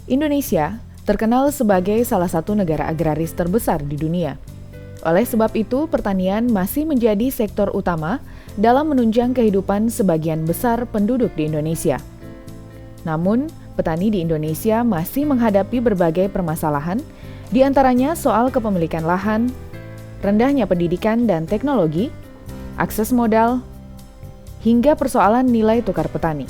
Indonesia terkenal sebagai salah satu negara agraris terbesar di dunia. Oleh sebab itu, pertanian masih menjadi sektor utama dalam menunjang kehidupan sebagian besar penduduk di Indonesia. Namun, petani di Indonesia masih menghadapi berbagai permasalahan, di antaranya soal kepemilikan lahan, rendahnya pendidikan dan teknologi, akses modal, hingga persoalan nilai tukar petani.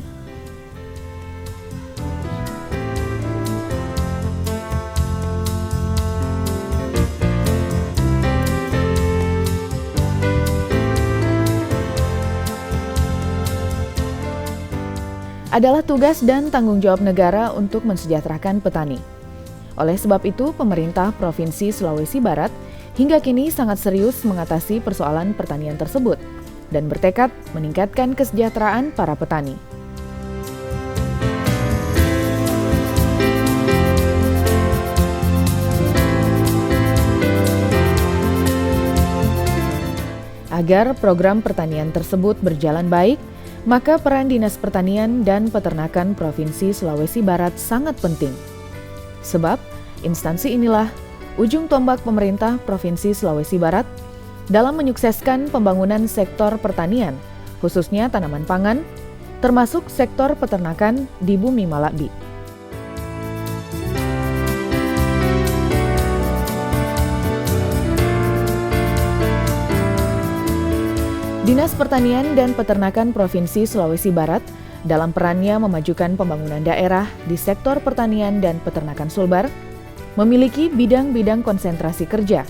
Adalah tugas dan tanggung jawab negara untuk mensejahterakan petani. Oleh sebab itu, pemerintah Provinsi Sulawesi Barat hingga kini sangat serius mengatasi persoalan pertanian tersebut dan bertekad meningkatkan kesejahteraan para petani. Agar program pertanian tersebut berjalan baik, maka peran Dinas Pertanian dan Peternakan Provinsi Sulawesi Barat sangat penting. Sebab, instansi inilah ujung tombak pemerintah Provinsi Sulawesi Barat dalam menyukseskan pembangunan sektor pertanian, khususnya tanaman pangan, termasuk sektor peternakan di Bumi Malabi. Dinas Pertanian dan Peternakan Provinsi Sulawesi Barat dalam perannya memajukan pembangunan daerah di sektor pertanian dan peternakan Sulbar memiliki bidang-bidang konsentrasi kerja,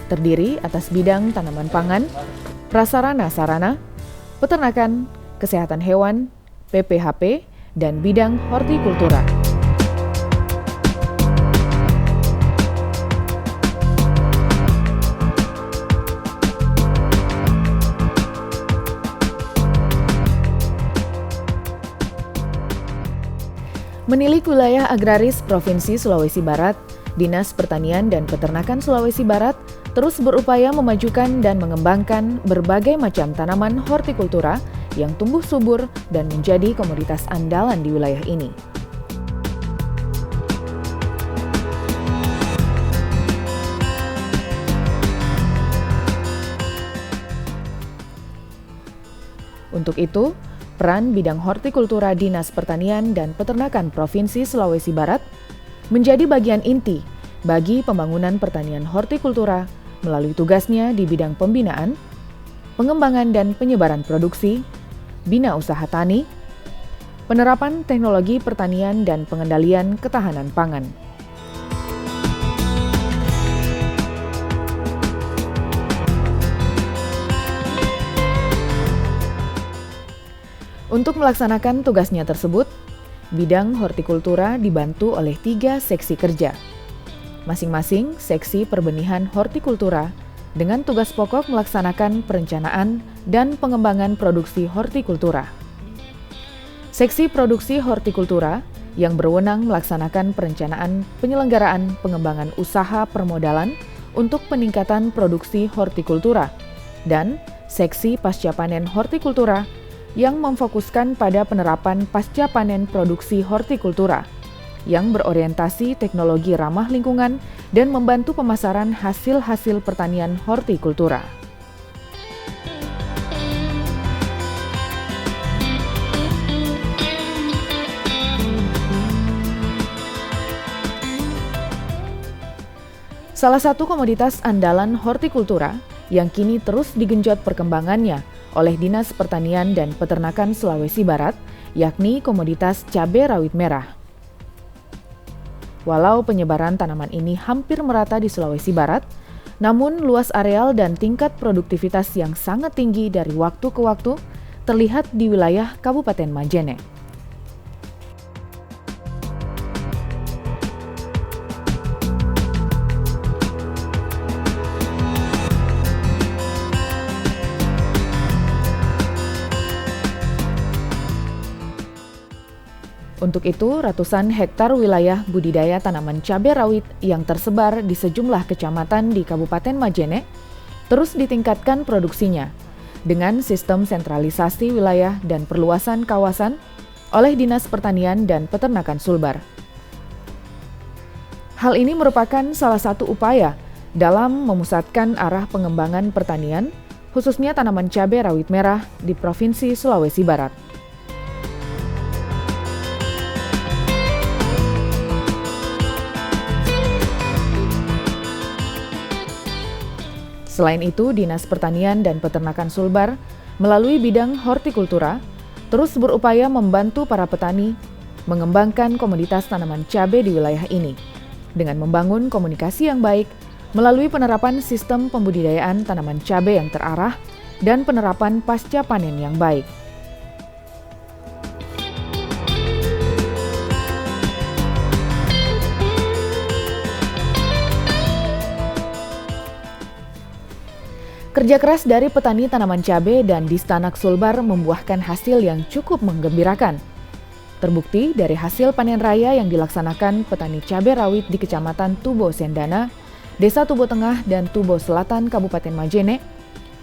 terdiri atas bidang tanaman pangan, prasarana sarana, peternakan, kesehatan hewan, PPHP, dan bidang hortikultura. Menilik wilayah agraris Provinsi Sulawesi Barat, Dinas Pertanian dan Peternakan Sulawesi Barat terus berupaya memajukan dan mengembangkan berbagai macam tanaman hortikultura yang tumbuh subur dan menjadi komoditas andalan di wilayah ini. Untuk itu, peran bidang hortikultura Dinas Pertanian dan Peternakan Provinsi Sulawesi Barat menjadi bagian inti bagi pembangunan pertanian hortikultura melalui tugasnya di bidang pembinaan, pengembangan dan penyebaran produksi, bina usaha tani, penerapan teknologi pertanian dan pengendalian ketahanan pangan. Untuk melaksanakan tugasnya tersebut, bidang hortikultura dibantu oleh 3 seksi kerja. Masing-masing seksi perbenihan hortikultura dengan tugas pokok melaksanakan perencanaan dan pengembangan produksi hortikultura. Seksi produksi hortikultura yang berwenang melaksanakan perencanaan penyelenggaraan pengembangan usaha permodalan untuk peningkatan produksi hortikultura, dan seksi pasca panen hortikultura yang memfokuskan pada penerapan pasca panen produksi hortikultura, yang berorientasi teknologi ramah lingkungan dan membantu pemasaran hasil-hasil pertanian hortikultura. Salah satu komoditas andalan hortikultura yang kini terus digenjot perkembangannya oleh Dinas Pertanian dan Peternakan Sulawesi Barat, yakni komoditas cabai rawit merah. Walau penyebaran tanaman ini hampir merata di Sulawesi Barat, namun luas areal dan tingkat produktivitas yang sangat tinggi dari waktu ke waktu terlihat di wilayah Kabupaten Majene. Untuk itu, ratusan hektar wilayah budidaya tanaman cabai rawit yang tersebar di sejumlah kecamatan di Kabupaten Majene terus ditingkatkan produksinya dengan sistem sentralisasi wilayah dan perluasan kawasan oleh Dinas Pertanian dan Peternakan Sulbar. Hal ini merupakan salah satu upaya dalam memusatkan arah pengembangan pertanian, khususnya tanaman cabai rawit merah di Provinsi Sulawesi Barat. Selain itu, Dinas Pertanian dan Peternakan Sulbar melalui bidang hortikultura terus berupaya membantu para petani mengembangkan komoditas tanaman cabai di wilayah ini dengan membangun komunikasi yang baik melalui penerapan sistem pembudidayaan tanaman cabai yang terarah dan penerapan pasca panen yang baik. Kerja keras dari petani tanaman cabai dan Distanak Sulbar membuahkan hasil yang cukup menggembirakan. Terbukti dari hasil panen raya yang dilaksanakan petani cabai rawit di Kecamatan Tubo Sendana, Desa Tubo Tengah dan Tubo Selatan Kabupaten Majene,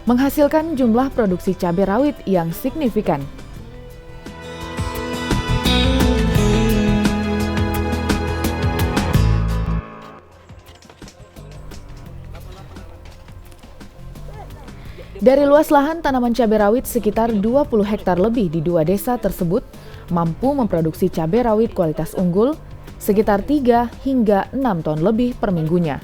menghasilkan jumlah produksi cabai rawit yang signifikan. Dari luas lahan tanaman cabai rawit sekitar 20 hektar lebih di dua desa tersebut mampu memproduksi cabai rawit kualitas unggul sekitar 3 hingga 6 ton lebih per minggunya.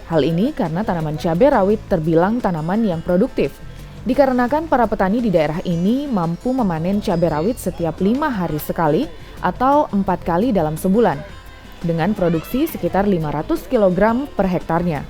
Hal ini karena tanaman cabai rawit terbilang tanaman yang produktif, dikarenakan para petani di daerah ini mampu memanen cabai rawit setiap 5 hari sekali atau 4 kali dalam sebulan, dengan produksi sekitar 500 kg per hektarnya.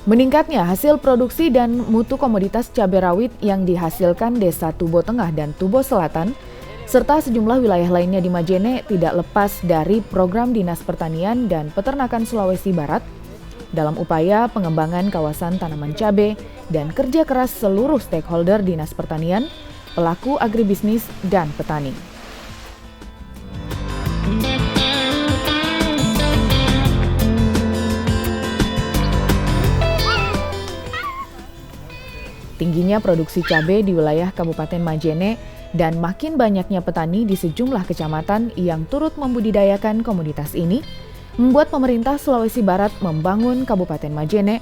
Meningkatnya hasil produksi dan mutu komoditas cabai rawit yang dihasilkan Desa Tubo Tengah dan Tubo Selatan, serta sejumlah wilayah lainnya di Majene tidak lepas dari program Dinas Pertanian dan Peternakan Sulawesi Barat dalam upaya pengembangan kawasan tanaman cabai dan kerja keras seluruh stakeholder Dinas Pertanian, pelaku agribisnis, dan petani. Tingginya produksi cabai di wilayah Kabupaten Majene dan makin banyaknya petani di sejumlah kecamatan yang turut membudidayakan komoditas ini membuat pemerintah Sulawesi Barat membangun Kabupaten Majene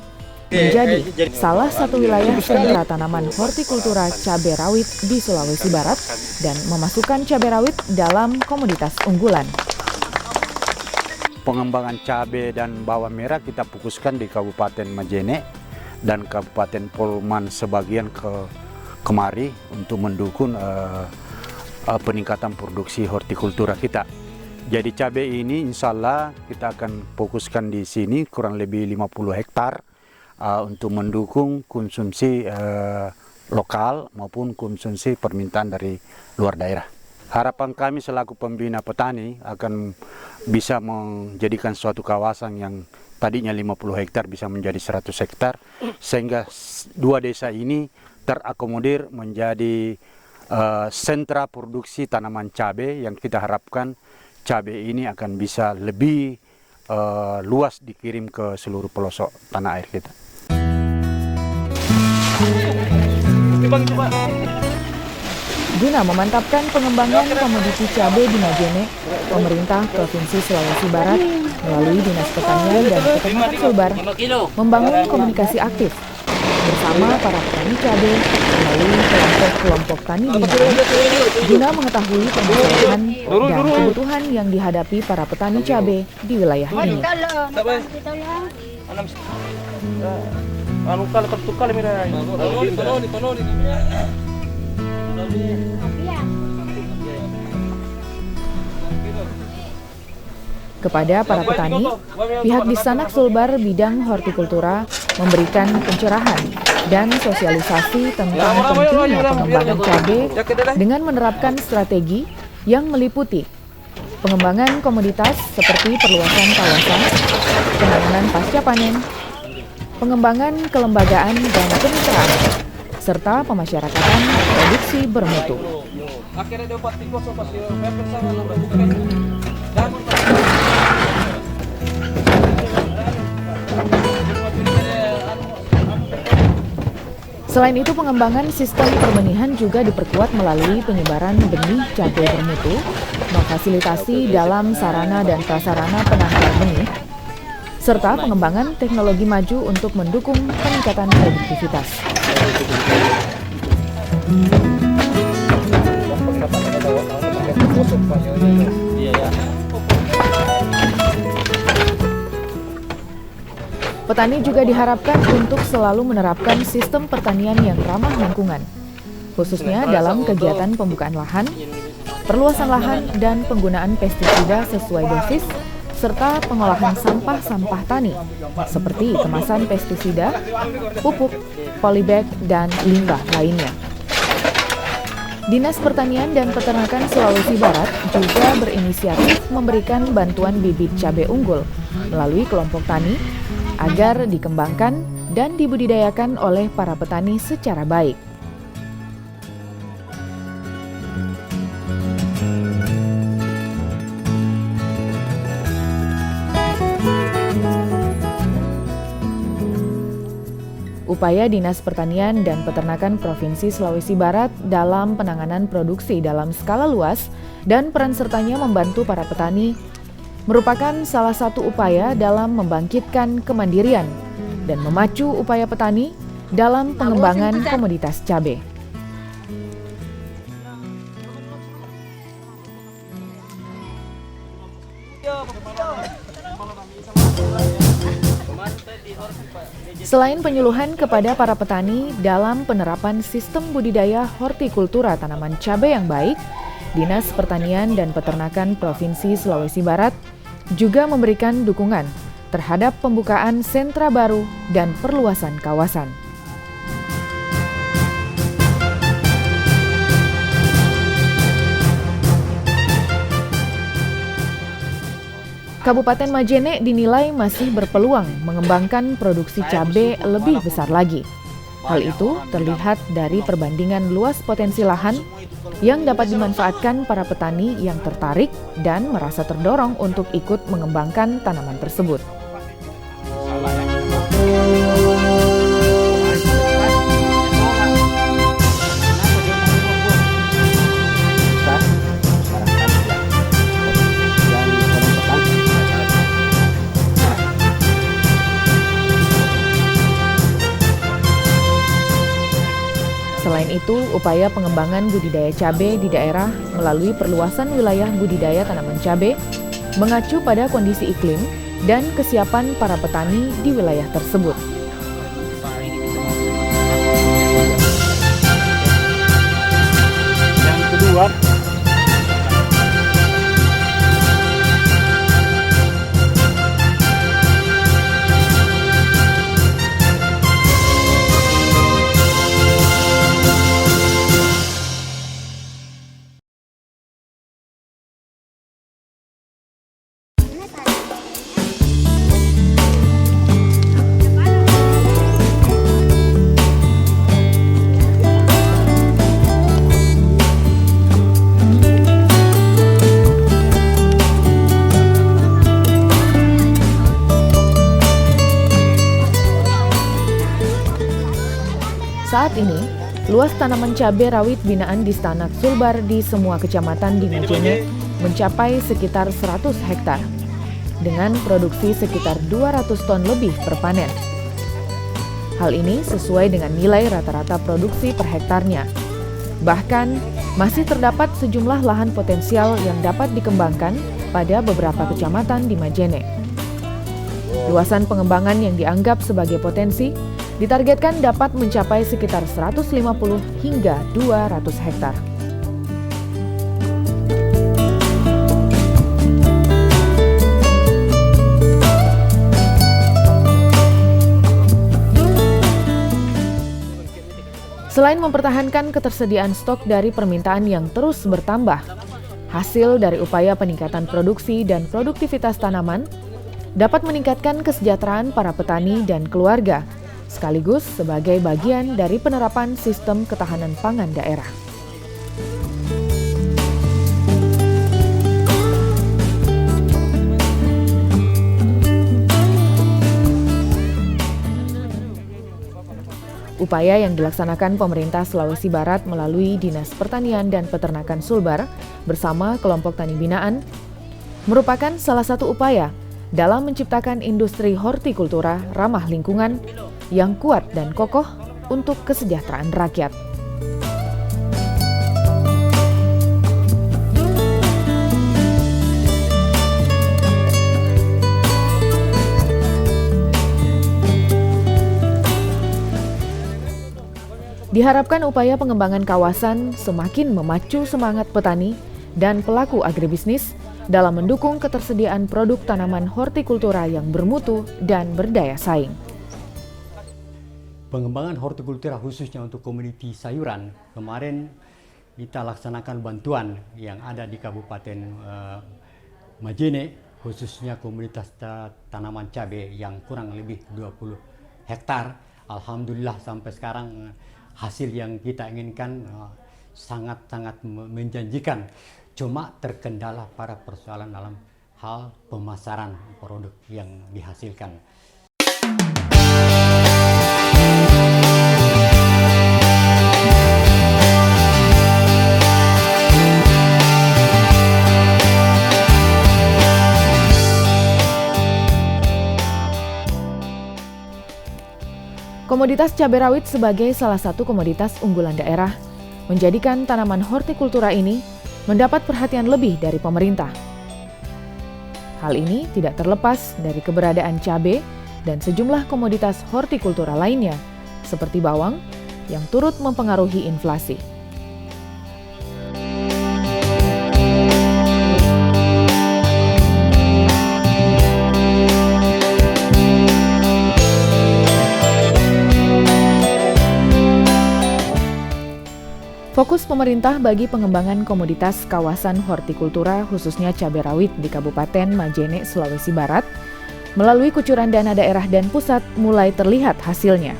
menjadi salah satu wilayah sentra tanaman hortikultura cabai rawit di Sulawesi Barat dan memasukkan cabai rawit dalam komoditas unggulan. Pengembangan cabai dan bawang merah kita fokuskan di Kabupaten Majene dan Kabupaten Polman sebagian kemari untuk mendukung peningkatan produksi hortikultura kita. Jadi cabai ini insya Allah kita akan fokuskan di sini kurang lebih 50 hektar untuk mendukung konsumsi lokal maupun konsumsi permintaan dari luar daerah. Harapan kami selaku pembina petani akan bisa menjadikan suatu kawasan yang tadinya 50 hektar bisa menjadi 100 hektar sehingga dua desa ini terakomodir menjadi sentra produksi tanaman cabai yang kita harapkan cabai ini akan bisa lebih luas dikirim ke seluruh pelosok tanah air kita. Guna memantapkan pengembangan komoditi cabai di Majene, pemerintah Provinsi Sulawesi Barat melalui Dinas Pertanian dan Peternakan Sulbar membangun komunikasi aktif bersama para petani cabai melalui kelompok-kelompok tani binaan guna mengetahui permasalahan dan kebutuhan yang dihadapi para petani cabai di wilayah ini. Kepada para petani, pihak Distanak Sulbar bidang hortikultura memberikan pencerahan dan sosialisasi tentang pentingnya pengembangan cabai dengan menerapkan strategi yang meliputi pengembangan komoditas seperti perluasan kawasan, penanganan pasca panen, pengembangan kelembagaan dan kemitraan, serta pemasyarakatan produksi bermutu. Selain itu, pengembangan sistem perbenihan juga diperkuat melalui penyebaran benih cabai bermutu, memfasilitasi dalam sarana dan prasarana penangkal benih, serta pengembangan teknologi maju untuk mendukung peningkatan produktivitas. Petani juga diharapkan untuk selalu menerapkan sistem pertanian yang ramah lingkungan, khususnya dalam kegiatan pembukaan lahan, perluasan lahan, dan penggunaan pestisida sesuai dosis, serta pengolahan sampah-sampah tani, seperti kemasan pestisida, pupuk, polybag, dan limbah lainnya. Dinas Pertanian dan Peternakan Sulawesi Barat juga berinisiatif memberikan bantuan bibit cabai unggul melalui kelompok tani agar dikembangkan dan dibudidayakan oleh para petani secara baik. Upaya Dinas Pertanian dan Peternakan Provinsi Sulawesi Barat dalam penanganan produksi dalam skala luas dan peran sertanya membantu para petani merupakan salah satu upaya dalam membangkitkan kemandirian dan memacu upaya petani dalam pengembangan komoditas cabai. Selain penyuluhan kepada para petani dalam penerapan sistem budidaya hortikultura tanaman cabai yang baik, Dinas Pertanian dan Peternakan Provinsi Sulawesi Barat juga memberikan dukungan terhadap pembukaan sentra baru dan perluasan kawasan. Kabupaten Majene dinilai masih berpeluang mengembangkan produksi cabai lebih besar lagi. Hal itu terlihat dari perbandingan luas potensi lahan yang dapat dimanfaatkan para petani yang tertarik dan merasa terdorong untuk ikut mengembangkan tanaman tersebut. Selain itu, upaya pengembangan budidaya cabai di daerah melalui perluasan wilayah budidaya tanaman cabai mengacu pada kondisi iklim dan kesiapan para petani di wilayah tersebut. Yang kedua, Saat ini, luas tanaman cabai rawit binaan di Stanak Sulbar di semua kecamatan di Majene mencapai sekitar 100 hektar, dengan produksi sekitar 200 ton lebih per panen. Hal ini sesuai dengan nilai rata-rata produksi per hektarnya. Bahkan, masih terdapat sejumlah lahan potensial yang dapat dikembangkan pada beberapa kecamatan di Majene. Luasan pengembangan yang dianggap sebagai potensi ditargetkan dapat mencapai sekitar 150 hingga 200 hektar. Selain mempertahankan ketersediaan stok dari permintaan yang terus bertambah, hasil dari upaya peningkatan produksi dan produktivitas tanaman dapat meningkatkan kesejahteraan para petani dan keluarga, sekaligus sebagai bagian dari penerapan sistem ketahanan pangan daerah. Upaya yang dilaksanakan pemerintah Sulawesi Barat melalui Dinas Pertanian dan Peternakan Sulbar bersama kelompok tani binaan merupakan salah satu upaya dalam menciptakan industri hortikultura ramah lingkungan yang kuat dan kokoh untuk kesejahteraan rakyat. Diharapkan upaya pengembangan kawasan semakin memacu semangat petani dan pelaku agribisnis dalam mendukung ketersediaan produk tanaman hortikultura yang bermutu dan berdaya saing. Pengembangan hortikultura khususnya untuk komoditi sayuran, kemarin kita laksanakan bantuan yang ada di Kabupaten Majene, khususnya komunitas tanaman cabai yang kurang lebih 20 hektar. Alhamdulillah sampai sekarang hasil yang kita inginkan sangat-sangat menjanjikan. Cuma terkendala pada persoalan dalam hal pemasaran produk yang dihasilkan. Komoditas cabai rawit sebagai salah satu komoditas unggulan daerah menjadikan tanaman hortikultura ini mendapat perhatian lebih dari pemerintah. Hal ini tidak terlepas dari keberadaan cabai dan sejumlah komoditas hortikultura lainnya seperti bawang yang turut mempengaruhi inflasi. Fokus pemerintah bagi pengembangan komoditas kawasan hortikultura khususnya cabai rawit di Kabupaten Majene, Sulawesi Barat melalui kucuran dana daerah dan pusat mulai terlihat hasilnya.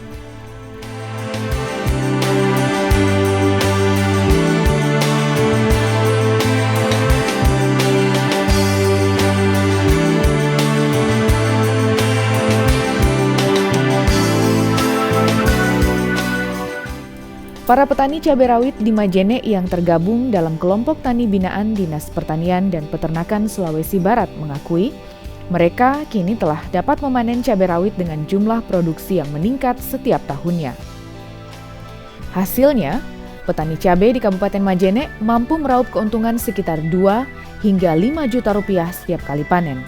Para petani cabai rawit di Majene yang tergabung dalam kelompok tani binaan Dinas Pertanian dan Peternakan Sulawesi Barat mengakui mereka kini telah dapat memanen cabai rawit dengan jumlah produksi yang meningkat setiap tahunnya. Hasilnya, petani cabai di Kabupaten Majene mampu meraup keuntungan sekitar 2 hingga 5 juta rupiah setiap kali panen.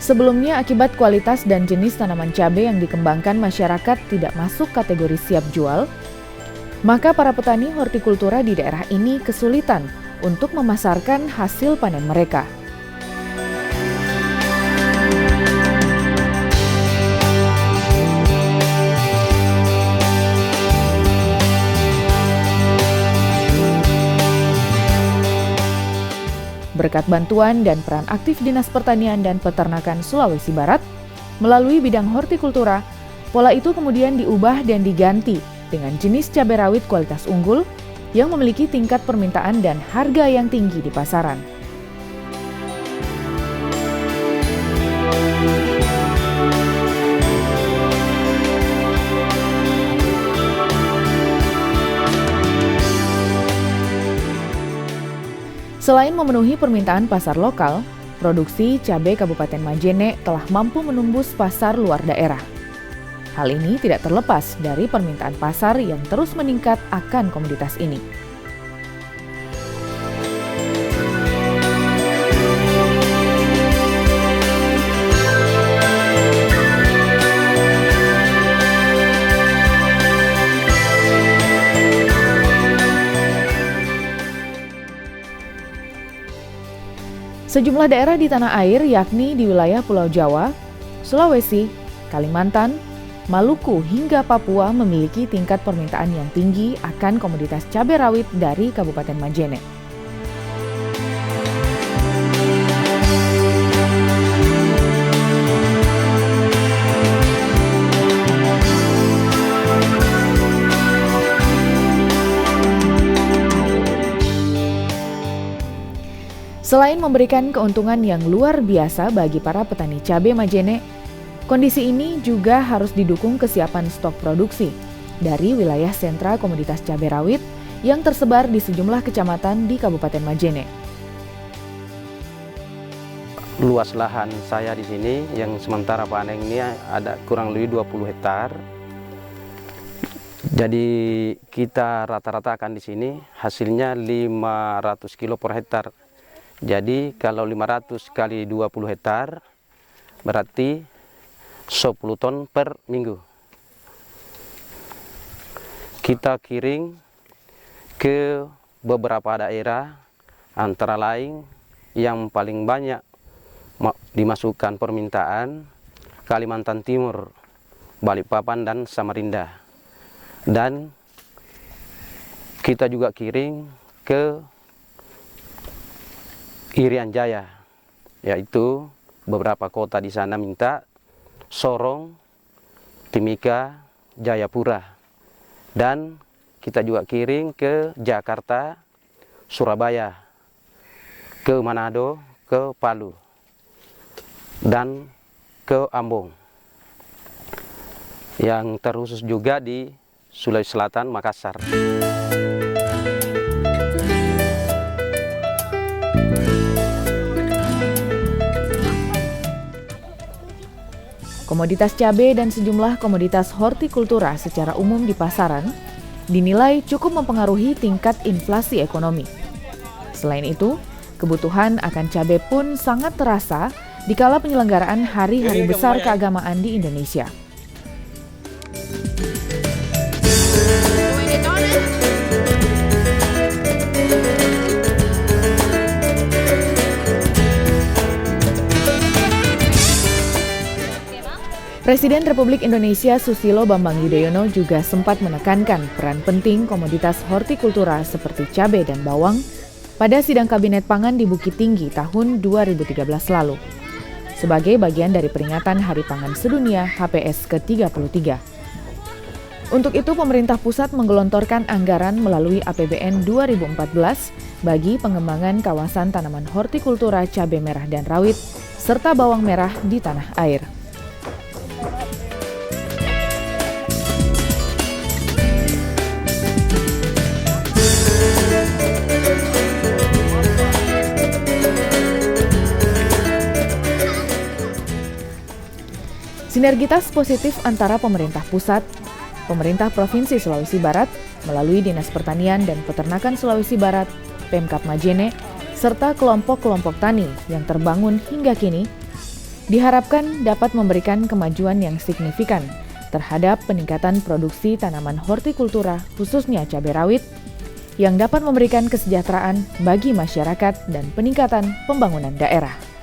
Sebelumnya, akibat kualitas dan jenis tanaman cabai yang dikembangkan masyarakat tidak masuk kategori siap jual, maka para petani hortikultura di daerah ini kesulitan untuk memasarkan hasil panen mereka. Berkat bantuan dan peran aktif Dinas Pertanian dan Peternakan Sulawesi Barat, melalui bidang hortikultura, pola itu kemudian diubah dan diganti dengan jenis cabai rawit kualitas unggul yang memiliki tingkat permintaan dan harga yang tinggi di pasaran. Selain memenuhi permintaan pasar lokal, produksi cabai Kabupaten Majene telah mampu menembus pasar luar daerah. Hal ini tidak terlepas dari permintaan pasar yang terus meningkat akan komoditas ini. Sejumlah daerah di tanah air yakni di wilayah Pulau Jawa, Sulawesi, Kalimantan, Maluku hingga Papua memiliki tingkat permintaan yang tinggi akan komoditas cabai rawit dari Kabupaten Majene. Selain memberikan keuntungan yang luar biasa bagi para petani cabai Majene, kondisi ini juga harus didukung kesiapan stok produksi dari wilayah sentra komoditas cabai rawit yang tersebar di sejumlah kecamatan di Kabupaten Majene. Luas lahan saya di sini yang sementara panen ini ada kurang lebih 20 hektar. Jadi kita rata-rata akan di sini hasilnya 500 kilo per hektar. Jadi kalau 500 kali 20 hektar berarti 10 ton per minggu. Kita kirim ke beberapa daerah, antara lain yang paling banyak dimasukkan permintaan Kalimantan Timur, Balikpapan dan Samarinda. Dan kita juga kirim ke Irian Jaya, yaitu beberapa kota di sana minta, Sorong, Timika, Jayapura. Dan kita juga kirim ke Jakarta, Surabaya, ke Manado, ke Palu, dan ke Ambon. Yang terkhusus juga di Sulawesi Selatan, Makassar. Komoditas cabai dan sejumlah komoditas hortikultura secara umum di pasaran dinilai cukup mempengaruhi tingkat inflasi ekonomi. Selain itu, kebutuhan akan cabai pun sangat terasa dikala penyelenggaraan hari-hari besar keagamaan di Indonesia. Presiden Republik Indonesia Susilo Bambang Yudhoyono juga sempat menekankan peran penting komoditas hortikultura seperti cabai dan bawang pada sidang Kabinet Pangan di Bukit Tinggi tahun 2013 lalu, sebagai bagian dari peringatan Hari Pangan Sedunia HPS ke-33. Untuk itu, pemerintah pusat menggelontorkan anggaran melalui APBN 2014 bagi pengembangan kawasan tanaman hortikultura cabai merah dan rawit, serta bawang merah di tanah air. Sinergitas positif antara pemerintah pusat, pemerintah Provinsi Sulawesi Barat melalui Dinas Pertanian dan Peternakan Sulawesi Barat, Pemkab Majene, serta kelompok-kelompok tani yang terbangun hingga kini, diharapkan dapat memberikan kemajuan yang signifikan terhadap peningkatan produksi tanaman hortikultura khususnya cabai rawit yang dapat memberikan kesejahteraan bagi masyarakat dan peningkatan pembangunan daerah.